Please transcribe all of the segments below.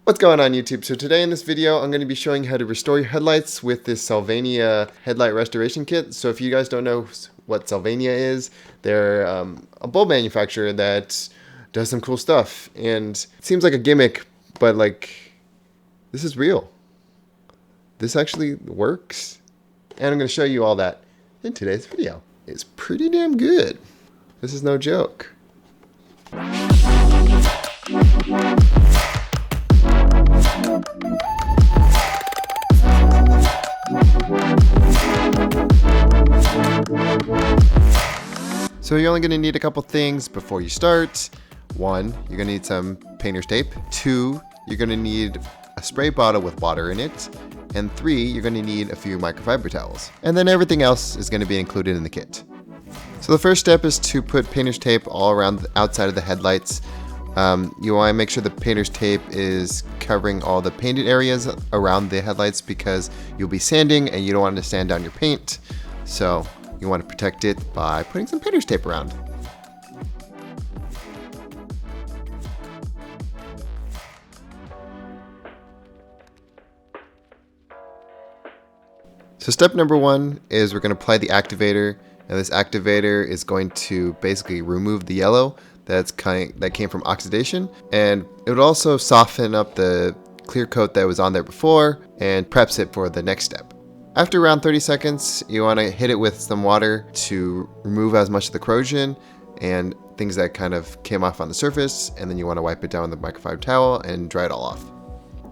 What's going on YouTube? So today in this video I'm going to be showing how to restore your headlights with this Sylvania Headlight Restoration Kit. So if you guys don't know what Sylvania is, they're a bulb manufacturer that does some cool stuff. And it seems like a gimmick, but like this is real. This actually works. And I'm going to show you all that in today's video. It's pretty damn good. This is no joke. So you're only going to need a couple things before you start. 1, you're going to need some painter's tape. 2, you're going to need a spray bottle with water in it. And 3, you're going to need a few microfiber towels. And then everything else is going to be included in the kit. So the first step is to put painter's tape all around the outside of the headlights. You want to make sure the painter's tape is covering all the painted areas around the headlights because you'll be sanding and you don't want to sand down your paint. So you want to protect it by putting some painter's tape around. So step number 1 is we're going to apply the activator, and this activator is going to basically remove the yellow that came from oxidation, and it would also soften up the clear coat that was on there before and preps it for the next step. After around 30 seconds, you want to hit it with some water to remove as much of the corrosion and things that kind of came off on the surface, and then you want to wipe it down with a microfiber towel and dry it all off.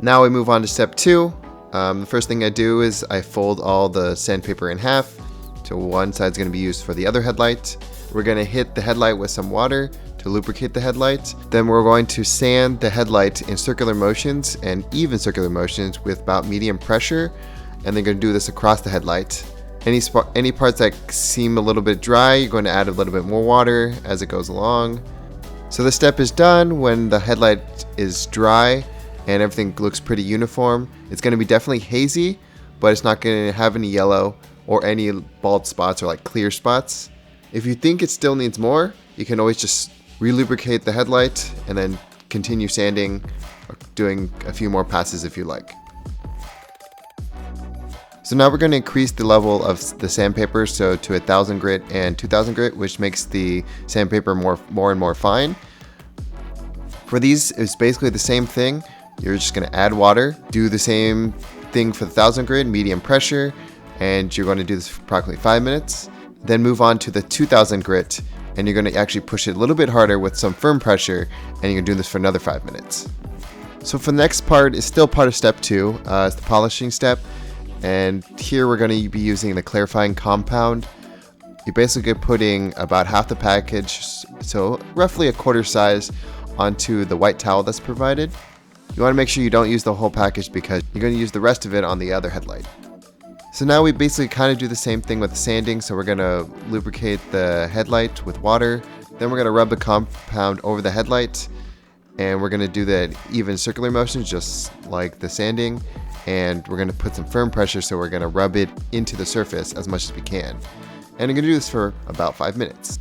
Now we move on to step 2. The first thing I do is I fold all the sandpaper in half. So one side's going to be used for the other headlight. We're going to hit the headlight with some water to lubricate the headlight. Then we're going to sand the headlight in circular motions and even circular motions with about medium pressure. And then going to do this across the headlight. Any parts that seem a little bit dry, you're going to add a little bit more water as it goes along. So this step is done when the headlight is dry and everything looks pretty uniform. It's going to be definitely hazy, but it's not going to have any yellow or any bald spots or like clear spots. If you think it still needs more, you can always just relubricate the headlight and then continue sanding or doing a few more passes if you like. So now we're going to increase the level of the sandpaper to 1000 grit and 2000 grit, which makes the sandpaper more and more fine. For these, it's basically the same thing. You're just going to add water, do the same thing for the 1000 grit, medium pressure, and you're going to do this for approximately 5 minutes. Then move on to the 2000 grit, and you're going to actually push it a little bit harder with some firm pressure, and you're going to do this for another 5 minutes. So for the next part is still part of step 2, it's the polishing step, and here we're going to be using the clarifying compound. You're basically putting about half the package, so roughly a quarter size, onto the white towel that's provided. You want to make sure you don't use the whole package because you're going to use the rest of it on the other headlight. So now we basically kind of do the same thing with the sanding. So we're going to lubricate the headlight with water. Then we're going to rub the compound over the headlight. And we're going to do that even circular motions just like the sanding. And we're going to put some firm pressure, so we're going to rub it into the surface as much as we can. And I'm going to do this for about 5 minutes.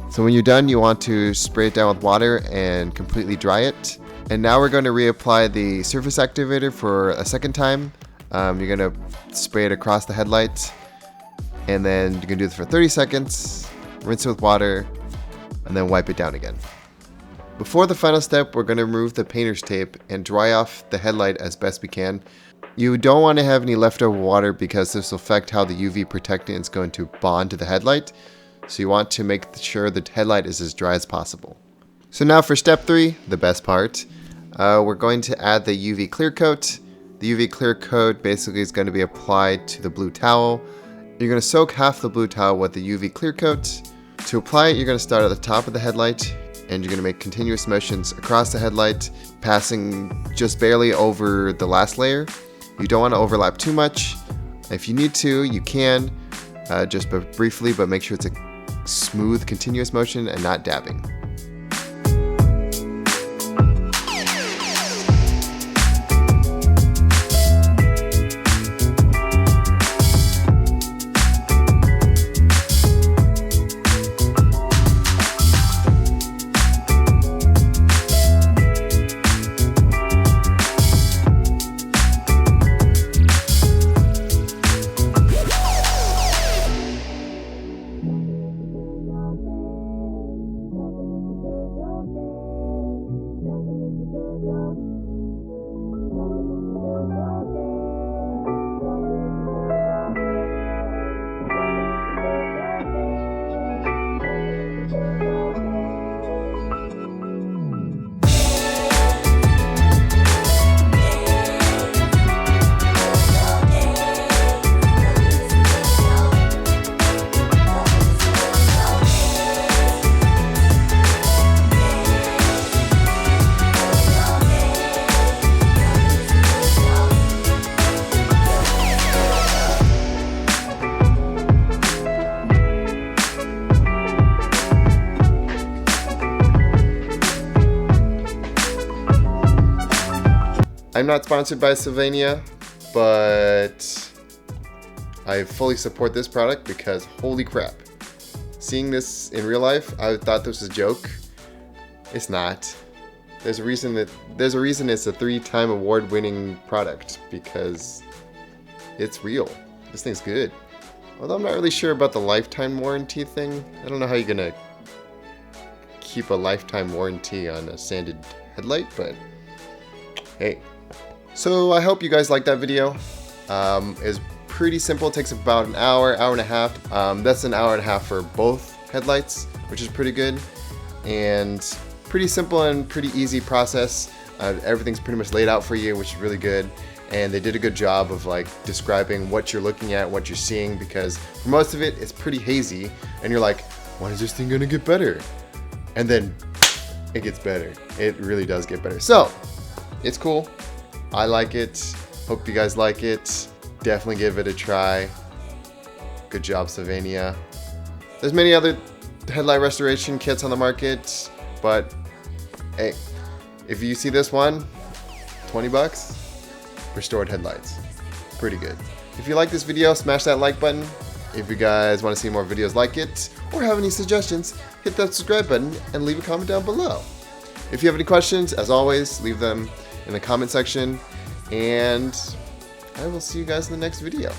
So when you're done, you want to spray it down with water and completely dry it. And now we're going to reapply the surface activator for a second time. You're going to spray it across the headlight, and then you're going to do this for 30 seconds, rinse it with water, and then wipe it down again. Before the final step, we're going to remove the painter's tape and dry off the headlight as best we can. You don't want to have any leftover water because this will affect how the UV protectant is going to bond to the headlight. So you want to make sure the headlight is as dry as possible. So now for step 3, the best part, we're going to add the UV clear coat. The UV clear coat basically is going to be applied to the blue towel. You're going to soak half the blue towel with the UV clear coat. To apply it, you're going to start at the top of the headlight, and you're going to make continuous motions across the headlight, passing just barely over the last layer. You don't want to overlap too much. If you need to, you can, just briefly, but make sure it's a smooth, continuous motion and not dabbing. I'm not sponsored by Sylvania, but I fully support this product because holy crap. Seeing this in real life, I thought this was a joke. It's not. There's a reason it's a 3-time award-winning product because it's real. This thing's good. Although I'm not really sure about the lifetime warranty thing. I don't know how you're gonna keep a lifetime warranty on a sanded headlight, but hey. So I hope you guys liked that video. It's pretty simple. It takes about an hour, hour and a half. That's an hour and a half for both headlights, which is pretty good. And pretty simple and pretty easy process. Everything's pretty much laid out for you, which is really good. And they did a good job of like describing what you're looking at, what you're seeing, because for most of it, it's pretty hazy. And you're like, when is this thing gonna get better? And then it gets better. It really does get better. So it's cool. I like it. Hope you guys like it. Definitely give it a try. Good job, Sylvania. There's many other headlight restoration kits on the market, but hey, if you see this one, 20 bucks, restored headlights. Pretty good. If you like this video, smash that like button. If you guys want to see more videos like it, or have any suggestions, hit that subscribe button and leave a comment down below. If you have any questions, as always, leave them in the comment section, and I will see you guys in the next video.